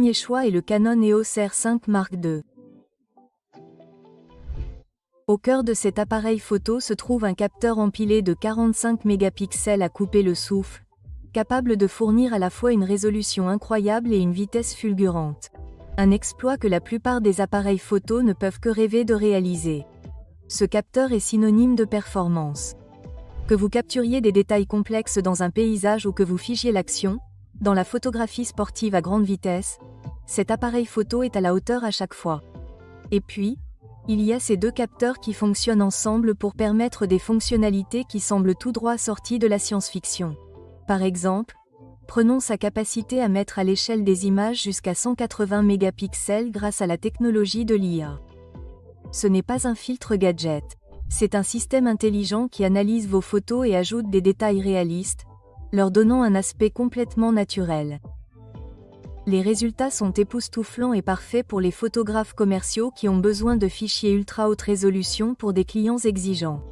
Premier choix est le Canon EOS R5 Mark II. Au cœur de cet appareil photo se trouve un capteur empilé de 45 mégapixels à couper le souffle, capable de fournir à la fois une résolution incroyable et une vitesse fulgurante. Un exploit que la plupart des appareils photo ne peuvent que rêver de réaliser. Ce capteur est synonyme de performance. Que vous capturiez des détails complexes dans un paysage ou que vous figiez l'action, dans la photographie sportive à grande vitesse, cet appareil photo est à la hauteur à chaque fois. Et puis, il y a ces deux capteurs qui fonctionnent ensemble pour permettre des fonctionnalités qui semblent tout droit sorties de la science-fiction. Par exemple, prenons sa capacité à mettre à l'échelle des images jusqu'à 180 mégapixels grâce à la technologie de l'IA. Ce n'est pas un filtre gadget. C'est un système intelligent qui analyse vos photos et ajoute des détails réalistes, leur donnant un aspect complètement naturel. Les résultats sont époustouflants et parfaits pour les photographes commerciaux qui ont besoin de fichiers ultra haute résolution pour des clients exigeants.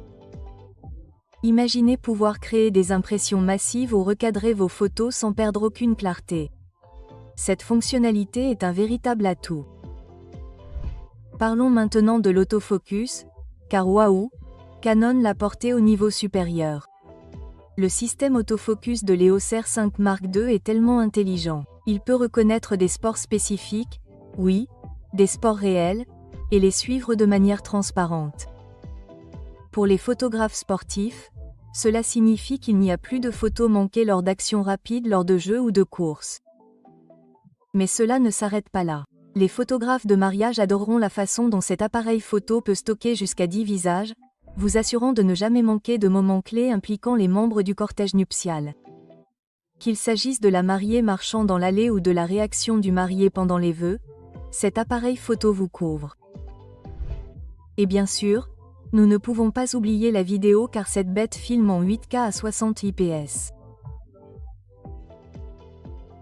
Imaginez pouvoir créer des impressions massives ou recadrer vos photos sans perdre aucune clarté. Cette fonctionnalité est un véritable atout. Parlons maintenant de l'autofocus, car waouh, Canon l'a porté au niveau supérieur. Le système autofocus de l'EOS R5 Mark II est tellement intelligent. Il peut reconnaître des sports spécifiques, oui, des sports réels, et les suivre de manière transparente. Pour les photographes sportifs, cela signifie qu'il n'y a plus de photos manquées lors d'actions rapides lors de jeux ou de courses. Mais cela ne s'arrête pas là. Les photographes de mariage adoreront la façon dont cet appareil photo peut stocker jusqu'à 10 visages, vous assurant de ne jamais manquer de moments clés impliquant les membres du cortège nuptial. Qu'il s'agisse de la mariée marchant dans l'allée ou de la réaction du marié pendant les vœux, cet appareil photo vous couvre. Et bien sûr, nous ne pouvons pas oublier la vidéo car cette bête filme en 8K à 60 IPS.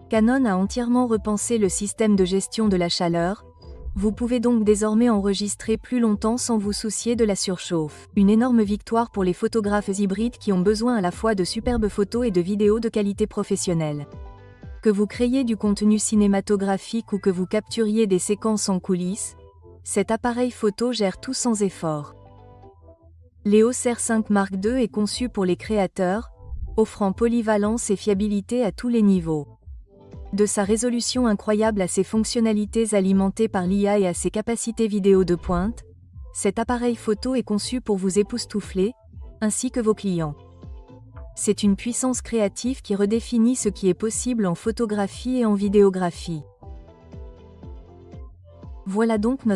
Canon a entièrement repensé le système de gestion de la chaleur, vous pouvez donc désormais enregistrer plus longtemps sans vous soucier de la surchauffe. Une énorme victoire pour les photographes hybrides qui ont besoin à la fois de superbes photos et de vidéos de qualité professionnelle. Que vous créiez du contenu cinématographique ou que vous capturiez des séquences en coulisses, cet appareil photo gère tout sans effort. L'EOS R5 Mark II est conçu pour les créateurs, offrant polyvalence et fiabilité à tous les niveaux. De sa résolution incroyable à ses fonctionnalités alimentées par l'IA et à ses capacités vidéo de pointe, cet appareil photo est conçu pour vous époustoufler, ainsi que vos clients. C'est une puissance créative qui redéfinit ce qui est possible en photographie et en vidéographie. Voilà donc notre